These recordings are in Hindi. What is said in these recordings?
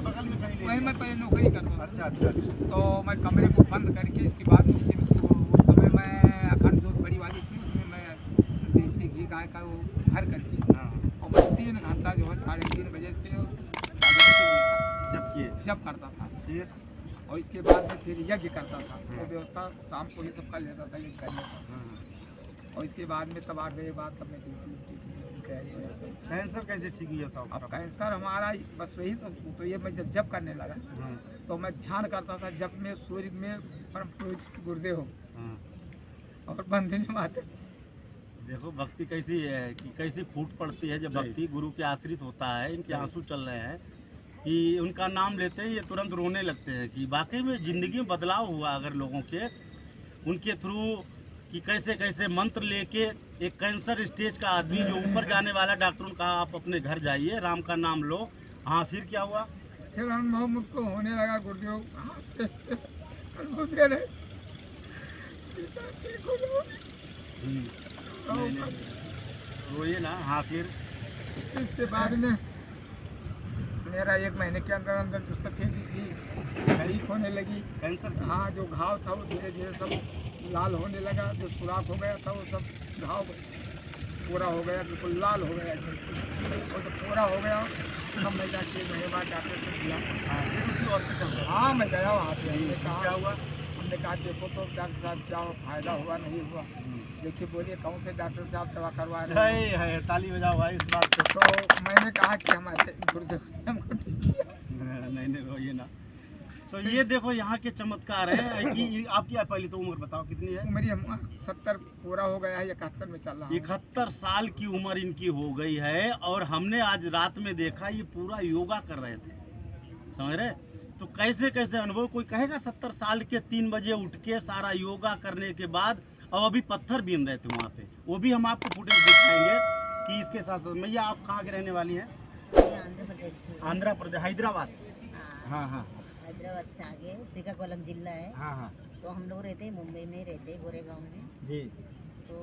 बगल में कहीं वहीं मैं पहले नौकरी करता था। अच्छा अच्छा अच्छा। तो मैं कमरे को बंद करके इसके बाद उस समय मैं अखंड दूध बड़ी वाली थी, उसमें मैं देसी घी गाय का वो भर करके हाँ और मैं 3 घंटा जो है 3:30 बजे से 6:30 जब किए जब करता था। फिर और इसके बाद में फिर यज्ञ करता था। वो व्यवस्था शाम को ही सब कर लेता था, यज्ञ करने का। हाँ। और इसके बाद में तब 8 बजे बाद तब मैं ड्यूटी तैयारी हो जाता था। कैंसर कैसे ठीक हुआ था अब आपका? कैंसर हमारा बस वही तो ये मैं जब जब करने लगा हाँ तो मैं ध्यान करता था जब में सूर्य में परम पूज्य गुरुदेव हो हाँ। और बंधनी माता। देखो भक्ति कैसी है कि कैसी फूट पड़ती है जब सही। भक्ति गुरु के आश्रित होता है। इनके सही। आंसू चल रहे हैं कि उनका नाम लेते ही ये तुरंत रोने लगते हैं कि वाकई में ज़िंदगी में बदलाव हुआ अगर लोगों के उनके थ्रू कि कैसे कैसे मंत्र लेके एक कैंसर स्टेज का आदमी जो ऊपर जाने वाला, डॉक्टरों ने कहा आप अपने घर जाइए, राम का नाम लो। हाँ फिर क्या हुआ? फिर अनुभव मुझको होने लगा गुरुदेव हाथ से अनुभव दे रहे पिता ठीक हो जाओ। नहीं, नहीं, रोइए ना। हाँ फिर इसके बाद में मेरा 1 महीने के अंदर अंदर जो सफेदी थी ठीक होने लगी। कैंसर था? हाँ, जो घाव था वो धीरे धीरे सब लाल होने लगा। जो सुराख हो गया था वो सब घाव पूरा हो गया, बिल्कुल लाल हो गया। और जब पूरा हो गया तब मैं जाके मेरे बाद डॉक्टर से मिला। हाँ फिर उसी हॉस्पिटल में? हाँ, मैं गया वहाँ पे। हमने क्या कहा हुआ? हमने कहा देखो तो डॉक्टर साहब क्या फायदा हुआ नहीं हुआ। देखिए बोलिए कौन से डॉक्टर से आप दवा करवा रहे हैं? जय है, ताली बजाओ भाई इस बात पे। तो मैंने कहा कि हमारे गुरुदेव ने हमको ठीक किया। नहीं नहीं रोइए ना। तो ये देखो यहाँ के चमत्कार हैं कि आपकी पहले तो उम्र बताओ कितनी है? उम्र ये 70 पूरा हो गया है, 71 में चल रहा है। 71 साल की उम्र इनकी हो गई है और हमने आज रात में देखा ये पूरा योगा कर रहे थे, समझ रहे? तो कैसे कैसे अनुभव, कोई कहेगा 70 साल के 3 बजे उठ के सारा योगा करने के बाद और अभी पत्थर बीन रहे थे वहाँ पे, वो भी हम आपको फुटेज दिखाएंगे कि इसके साथ साथ। मैया आप कहाँ के रहने वाली हैं? आंध्र प्रदेश की। आंध्र प्रदेश, हैदराबाद। हाँ, हाँ हाँ हैदराबाद से आगे श्रीकाकुलम जिला है। हाँ हाँ तो हम लोग रहते हैं मुंबई में, रहते हैं गोरेगांव में। जी। तो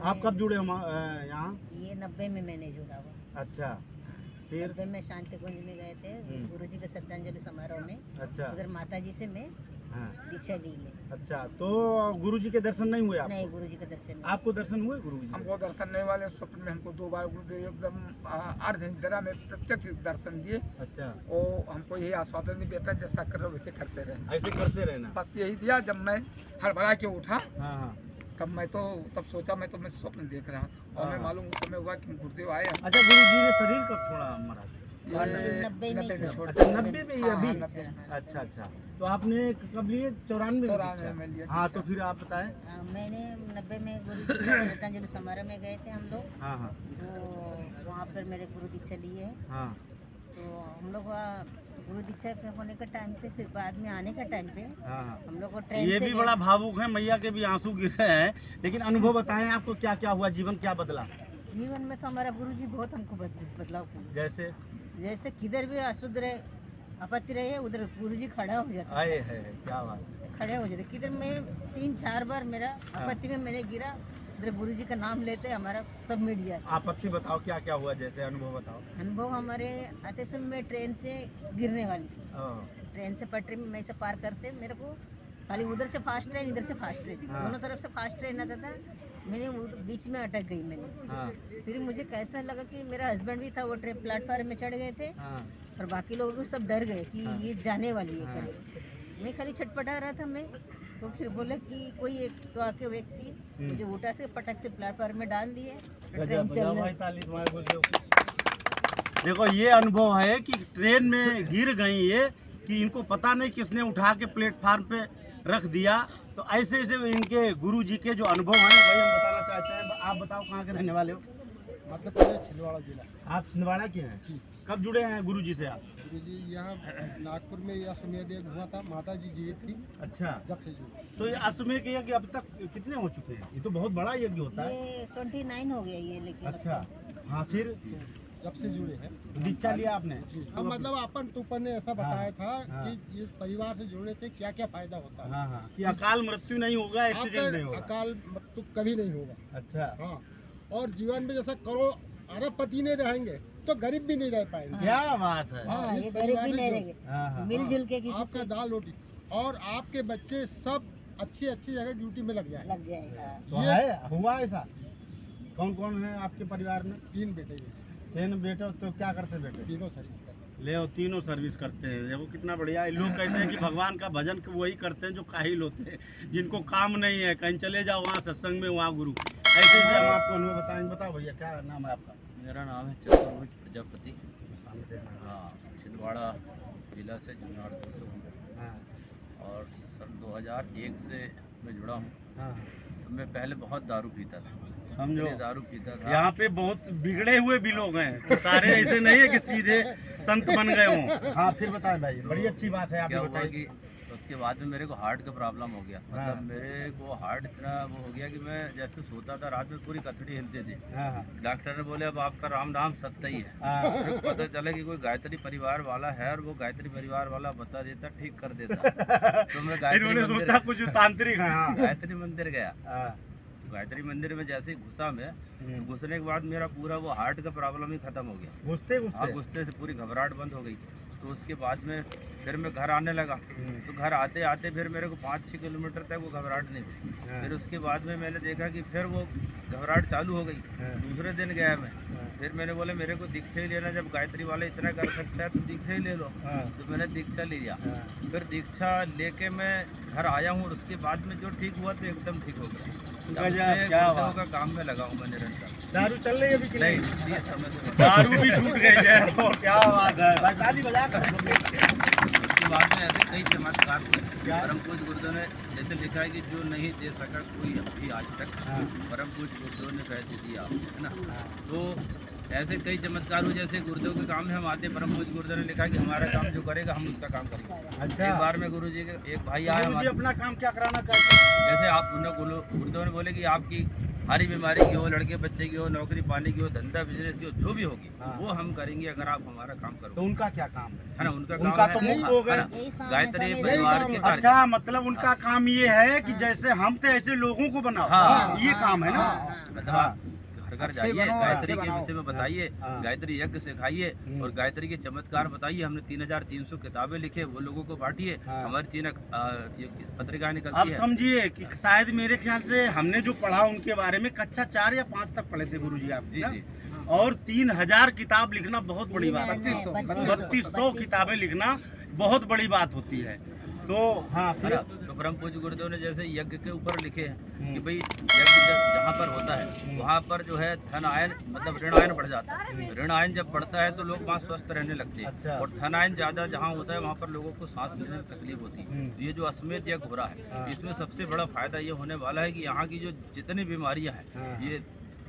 आप कब जुड़े हो यहाँ? ये 90 में मैंने जुड़ा हुआ। अच्छा फिर? 90 में शांति कुंज में गए थे गुरुजी के श्रद्धांजलि समारोह में। अच्छा उधर माता जी से मैं हाँ दीक्षा ली है। अच्छा, तो गुरुजी के दर्शन नहीं हुए आपको? नहीं, गुरुजी के दर्शन नहीं। आपको दर्शन हुए गुरुजी? हमको दर्शन नहीं वाले, स्वप्न में हमको 2 बार गुरुदेव एकदम अर्ध निद्रा में प्रत्यक्ष दर्शन दिए। अच्छा, और हमको यही आश्वासन दिया बेटा जैसा कर रहे हो वैसे करते रहे। ऐसे करते रहना। बस यही दिया। जब मैं हड़बड़ा के उठा हाँ हाँ। तब सोचा मैं स्वप्न देख रहा था और हाँ। मैं मालूम उस समय हुआ कि गुरुदेव आए। अच्छा, गुरुजी ने शरीर कब छोड़ा महाराज? ये 90 में 90 में छोड़ अच्छा, दिया। 90 में ही हाँ, अभी? 90 में। अच्छा अच्छा, तो आपने कब लिए? 94 94 में लिया। हाँ, तो फिर आप बताएं। मैंने 90 में गुरुजी के श्रद्धांजलि समारोह में गए थे हम लोग। हाँ हाँ तो वहाँ पर मेरे गुरु दीक्षा ली है। हाँ तो हम लोग गुरु दीक्षा के होने के टाइम पे, सिर्फ बाद में आने के टाइम पे हाँ हाँ। हम लोग को ट्रेन ये से भी गए। बड़ा भावुक है, मैया के भी आंसू गिर रहे हैं। लेकिन अनुभव बताएं, आपको क्या क्या हुआ, जीवन क्या बदला? जीवन में तो हमारा गुरुजी बहुत हमको बदलाव किया। जैसे? जैसे किधर भी अशुद्ध रहे, आपत्ति रहे, उधर गुरुजी खड़ा हो जाता, आए है, क्या बात है। खड़े हो जाते। किधर में 3-4 बार मेरा आपत्ति में मैंने गिरा, उधर गुरुजी का नाम लेते हमारा सब मिट जाता। आपत्ति बताओ, क्या क्या हुआ, जैसे अनुभव बताओ। अनुभव हमारे आते समय में ट्रेन से गिरने वाली थी। हाँ, ट्रेन से पटरी में मैं से पार करते, मेरे को खाली उधर से फास्ट ट्रेन, इधर से फास्ट ट्रेन, हाँ। दोनों तरफ से फास्ट ट्रेन आता था। मैंने बीच में अटक गई मैंने। हाँ, फिर मुझे कैसा लगा कि मेरा हस्बैंड भी था, वो ट्रेन प्लेटफार्म में चढ़ गए थे हाँ, और बाकी लोग भी सब डर गए कि हाँ। ये जाने वाली है हाँ। करके। मैं खाली छटपटा रहा था मैं। तो फिर बोले कि कोई एक तो आके व्यक्ति मुझे उठा से पटक से प्लेटफार्म में डाल दिए। ट्रेन बजाओ चलने भाई ताली तुम्हारे गुरुदेव की। देखो ये अनुभव है कि ट्रेन में गिर गई ये, कि इनको पता नहीं किसने उठा के प्लेटफार्म पे रख दिया। तो ऐसे ऐसे इनके गुरु जी के जो अनुभव हैं वही हम बताना चाहते हैं। आप बताओ कहाँ के रहने वाले हो? मध्य प्रदेश छिंदवाड़ा जिला। आप छिंदवाड़ा के हैं? कब जुड़े हैं गुरु जी से आप? गुरुजी यहाँ नागपुर में यह अश्वमेध यज्ञ हुआ था, माता जी जीवित थी, अच्छा, जब से जुड़े। तो ये अश्वमेध के यज्ञ अब तक कितने हो चुके हैं? ये तो बहुत बड़ा यज्ञ होता है। ये 29 हो गया ये, लेकिन अच्छा, हाँ फिर जब से जुड़े हैं। दीक्षा लिया आपने? हम मतलब अपन तुपर ने ऐसा बताया था हाँ। कि इस परिवार से जुड़ने से क्या क्या फायदा होता है। हाँ हाँ, कि अकाल मृत्यु नहीं होगा, एक्सीडेंट नहीं होगा। अकाल मृत्यु कभी नहीं होगा। अच्छा हाँ, और जीवन में जैसा करोड़ अरबपति नहीं रहेंगे, तो गरीब भी नहीं रह पाएंगे। क्या बात है। हाँ, इस ये परिवार गरीबी में नहीं जो- रहेगी, हाँ, हाँ। मिलजुल के किसी आपका से दाल रोटी और आपके बच्चे सब अच्छी अच्छी जगह ड्यूटी में लग जाए। लग जाएगा। तो है हुआ ऐसा। कौन कौन है आपके परिवार में? 3 बेटे हैं, 3 बेटे। तो क्या करते बेटे? तीनों सर्विस करते ले वो तीनों सर्विस करते हैं। देखो कितना बढ़िया है। लोग कहते हैं कि भगवान का भजन वही करते हैं जो काहिल होते हैं, जिनको काम नहीं है। कहीं चले जाओ वहाँ सत्संग में, वहाँ गुरु। ऐसे ही हम आपको अनुभव बताएंगे। बताओ भैया क्या नाम है आपका? मेरा नाम है चतुर्भुज प्रजापति। हाँ, छिंदवाड़ा जिला से जुनागढ़ से हूँ हाँ, और सन 2001 से मैं जुड़ा हूँ। हाँ, तो मैं पहले बहुत दारू पीता था, समझो पहले दारू पीता था। यहाँ पे बहुत बिगड़े हुए भी लोग हैं। तो सारे ऐसे नहीं है कि सीधे संत बन गए हों। हाँ, फिर बताएं भाई। बड़ी अच्छी बात है क्या आपने हुआ बताई। कि उसके बाद में मेरे को हार्ट का प्रॉब्लम हो गया। हाँ। मतलब मेरे को हार्ट इतना वो हो गया कि मैं जैसे सोता था रात में पूरी कथड़ी हिलती थी। हाँ, हाँ, डॉक्टर ने बोले अब आपका राम नाम सत्य ही है। हाँ, फिर पता चला कि कोई गायत्री परिवार वाला है और वो गायत्री परिवार वाला बता देता, ठीक कर देता। तो मैं इन्होंने सोचा कुछ तांत्रिक है। हाँ, गायत्री मंदिर गया। हाँ, गायत्री मंदिर में जैसे ही घुसा मैं, तो हम्म। घुसने के बाद मेरा पूरा वो हार्ट का प्रॉब्लम ही खत्म हो गया। घुसते हाँ, घुसते घुसते से पूरी घबराहट बंद हो गई। तो उसके बाद में फिर मैं घर आने लगा। हम्म। तो घर आते आते फिर मेरे को 5-6 किलोमीटर तक वो घबराहट नहीं हुई। हाँ। फिर उसके बाद में मैंने देखा कि फिर वो घबराहट चालू हो गई। हाँ। दूसरे दिन गया मैं, हाँ। फिर मैंने बोला मेरे को दीक्षा ही लेना, जब गायत्री वाला इतना कर सकता है तो दीक्षा ही ले लो। हाँ, तो मैंने दीक्षा लिया। हाँ, फिर दीक्षा लेके मैं घर आया हूँ और उसके बाद में जो ठीक हुआ तो एकदम ठीक हो गया। तब गजब, से क्या गुर्दों बात। का काम में लगा हूँ मैं निरंतर। दारू चल रही है अभी कि नहीं, नहीं? 30 समय से दारू भी छूट गई है। ओ, क्या बात है भाई। ताली बजा कर। उसके बाद में ऐसे कई चमत्कार हुए। क्या? परम पूज्य गुरुदेव ने जैसे लिखा है कि जो नहीं दे सका कोई अभी आज तक, हाँ। परम पूज्य गुरुदेव ने वैसे दिया, है ना। हाँ। तो ऐसे कई चमत्कार हुए। जैसे गुरुदेव के काम में हम आते, परम पूज्य गुरुदेव ने लिखा कि हमारा काम जो करेगा हम उसका काम करेंगे। अच्छा। एक बार में गुरु जी के एक भाई आए गुरु जी हमारे, अपना काम क्या कराना चाहते हैं? जैसे आप उन्हें गुरुदेव ने बोले कि आपकी हरी बीमारी की हो, लड़के बच्चे की हो, नौकरी पाने की हो, धंधा बिजनेस की हो, जो भी होगी हाँ। वो हम करेंगे अगर आप हमारा काम तो करोगे, उनका क्या काम है? है ना। उनका उनका काम तो है, मुक्त हो गए। है ना, यही सामने गायत्री सामने परिवार यही के काम है। कार्य। अच्छा, मतलब उनका काम ये है कि जैसे हम थे ऐसे लोगों को बनाओ। हाँ। ये काम है ना। मतलब हाँ। आप घर घर अच्छे जाइए, बनाओ, गायत्री अच्छे के बनाओ। विषय में बताइए, हाँ। गायत्री यज्ञ सिखाइए और गायत्री के चमत्कार बताइए। हमने 3300 किताबें लिखे, वो लोगों को बांटिए। हाँ। हमारी 3 ये पत्रिकाएं आप निकलती है। समझिए कि शायद मेरे ख्याल से हमने जो पढ़ा उनके बारे में कक्षा 4 या 5 तक पढ़े थे गुरुजी आप। जी जी। और 3000 किताब लिखना बहुत बड़ी बात है। 3200 किताबें लिखना बहुत बड़ी बात होती है। तो हाँ, है फिर ना? तो परम पूज्य गुरुदेव ने जैसे यज्ञ के ऊपर लिखे हैं कि हम्म। भाई यज्ञ जहाँ पर होता है वहाँ पर जो है धन आयन मतलब ऋण आयन बढ़ जाता है। ऋण आयन जब बढ़ता है तो लोग वहाँ स्वस्थ रहने लगते हैं। अच्छा। और धन आयन ज़्यादा जहाँ होता है वहाँ पर लोगों को सांस लेने में तकलीफ होती है। तो ये जो अश्वमेध यज्ञ हो रहा है, हाँ। इसमें सबसे बड़ा फायदा ये होने वाला है कि यहाँ की जो जितनी बीमारियाँ हैं, हाँ। ये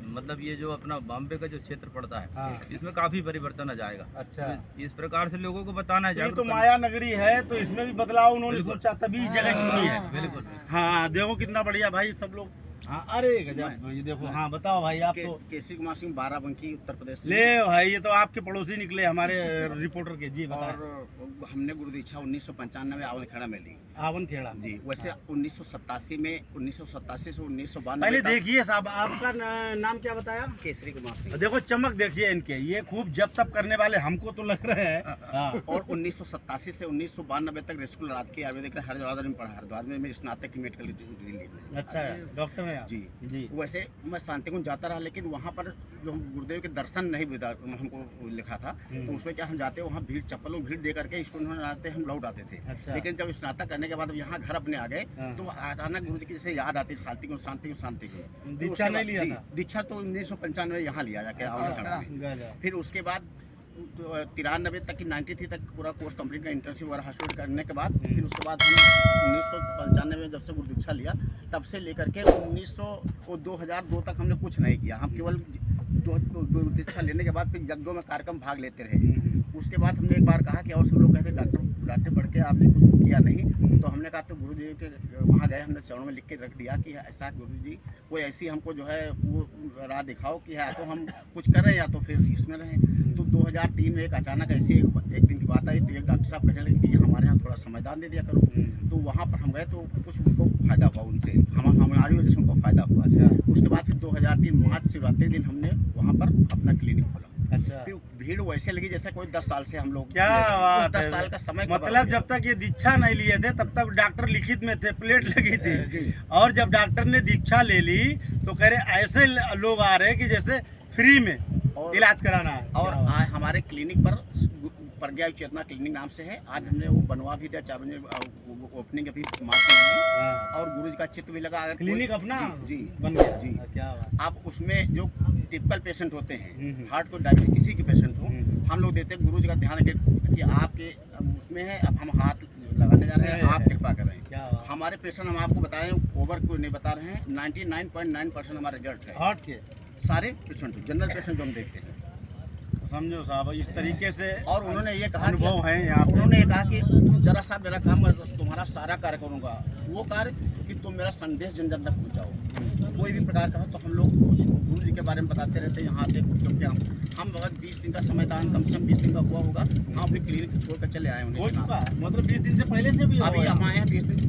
मतलब ये जो अपना बॉम्बे का जो क्षेत्र पड़ता है, हाँ। इसमें काफ़ी परिवर्तन आ जाएगा। अच्छा। तो इस प्रकार से लोगों को बताना है, ये जागरूक तो करना है। माया नगरी है, तो इसमें भी बदलाव उन्होंने बिल्कुल। सोचा तभी इस जगह चुनी है। बिल्कुल। हाँ, देखो कितना बढ़िया भाई सब लोग। हाँ, अरे गजब। ये देखो। हाँ, बताओ भाई। आप तो केसी कुमार सिंह बाराबंकी उत्तर प्रदेश से। ले भाई, ये तो आपके पड़ोसी निकले हमारे रिपोर्टर के। जी बताओ। और हमने गुरु दीक्षा 1995 में आवलखेड़ा में ली। आवन खेड़ा जी, वैसे 1987 में 1987 से 1992 पहले तक देखिए साहब, आपका नाम क्या बताया? केसरी कुमार सिंह। देखो चमक देखिए इनके, ये खूब जब तब करने वाले हमको तो लग रहे हैं। हाँ। और 1987 से 1992 तक रेस्कुलर राजकीय आयुर्वेदिक हरिद्वार में पढ़ा। हरिद्वार में मेरी स्नातक की मेडिकल डिग्री ली। अच्छा, डॉक्टर है आप? जी जी। वैसे मैं शांतिकुंज जाता रहा, लेकिन वहाँ पर जो हम गुरुदेव के दर्शन नहीं हमको लिखा था, तो उसमें क्या हम जाते वहाँ भीड़ चप्पलों भीड़ दे करके स्टूडेंट आते हम लौट आते थे। अच्छा। लेकिन जब स्नातक करने के बाद यहाँ घर अपने आ गए, हाँ। तो अचानक गुरु जी की जैसे याद आती शांतिकुंज शांतिकुंज शांतिकुंज। तो दीक्षा उसके नहीं बाद- लिया जी, था? दीक्षा तो 1995 यहाँ लिया जाके आवलखेड़ा में। गजब। फिर उसके बाद 93 तक की 93 तक पूरा कोर्स कंप्लीट का इंटर्नशिप वगैरह हॉस्टल करने के बाद फिर उसके बाद हम 1995 में जब से गुरु दीक्षा लिया तब से लेकर के 2002 तक हमने कुछ नहीं किया। हम केवल गुरु दीक्षा लेने के बाद फिर यज्ञों में कार्यक्रम भाग लेते रहे। उसके बाद हमने एक बार कहा कि और सब लोग कहते डॉक्टर पढ़ के आपने कुछ किया नहीं, तो हमने कहा तो गुरु जी के वहाँ गए, हमने चरणों में लिख के रख दिया कि ऐसा गुरु जी कोई ऐसी हमको जो है वो राह दिखाओ कि या तो हम कुछ कर रहे हैं या तो फिर इसमें रहें। तो 2003 में एक अचानक ऐसी एक दिन की बात आई, तो एक डॉक्टर साहब कहने लगे कि हमारे यहाँ थोड़ा समाधान दे दिया करो। तो वहाँ पर हम गए तो कुछ उनको फ़ायदा हुआ उनसे, हमारी वजह से उनको फ़ायदा हुआ। उसके बाद फिर 2003 मार्च शिवरात्रि दिन हमने वहाँ पर अपना क्लिनिक खोला। अच्छा, फिर भीड़ वैसे लगी जैसे कोई 10 साल से हम लोग क्या बात 10 है। साल का समय cover मतलब हो गया। जब तक ये दीक्षा नहीं लिए थे तब तक डॉक्टर लिखित में थे, प्लेट लगी थी, जी। और जब डॉक्टर ने दीक्षा ले ली तो कह रहे ऐसे लोग आ रहे कि जैसे फ्री में और- इलाज कराना है। और आज हमारे क्लिनिक पर प्रज्ञा चेतना क्लिनिक नाम से है, आज हमने वो बनवा भी दिया, 4 बजे ओपनिंग अभी मार्च में होगी, हाँ। और गुरु जी का चित्र भी लगा। अगर क्लिनिक कोई- अपना जी बन गया जी। क्या बात। आप उसमें जो टिपिकल पेशेंट होते हैं, हम्म। हार्ट को डायबिटीज किसी के पेशेंट हो, हम्म। हम लोग देते हैं गुरु जी का ध्यान कि आपके उसमें है, अब हम हाथ लगाने जा रहे हैं, आप कृपा करें। क्या बात। हमारे पेशेंट हम आपको बताएं, ओवर कोई नहीं बता रहे हैं, 99.9% हमारा रिजल्ट है। हार्ट के सारे पेशेंट जनरल पेशेंट जो हम देखते हैं। समझो साहब, इस तरीके से और उन्होंने ये कहा कि अनुभव है यहाँ पे। उन्होंने ये कहा कि तुम जरा सा मेरा काम, मैं तुम्हारा सारा कार्य करूँगा। वो कार्य कि तुम मेरा संदेश जन जन तक पहुँचाओ, कोई भी प्रकार का हो। तो हम लोग गुरु जी के बारे में बताते रहते हैं यहाँ पे, क्योंकि हम अगर 20 दिन का समय दान कम से कम 20 दिन का हुआ होगा, हम अपनी क्लिनिक छोड़ कर चले आए हो उन्हें। चुका है, मतलब 20 दिन से पहले से भी अभी हुआ है। हम आए हैं 20 दिन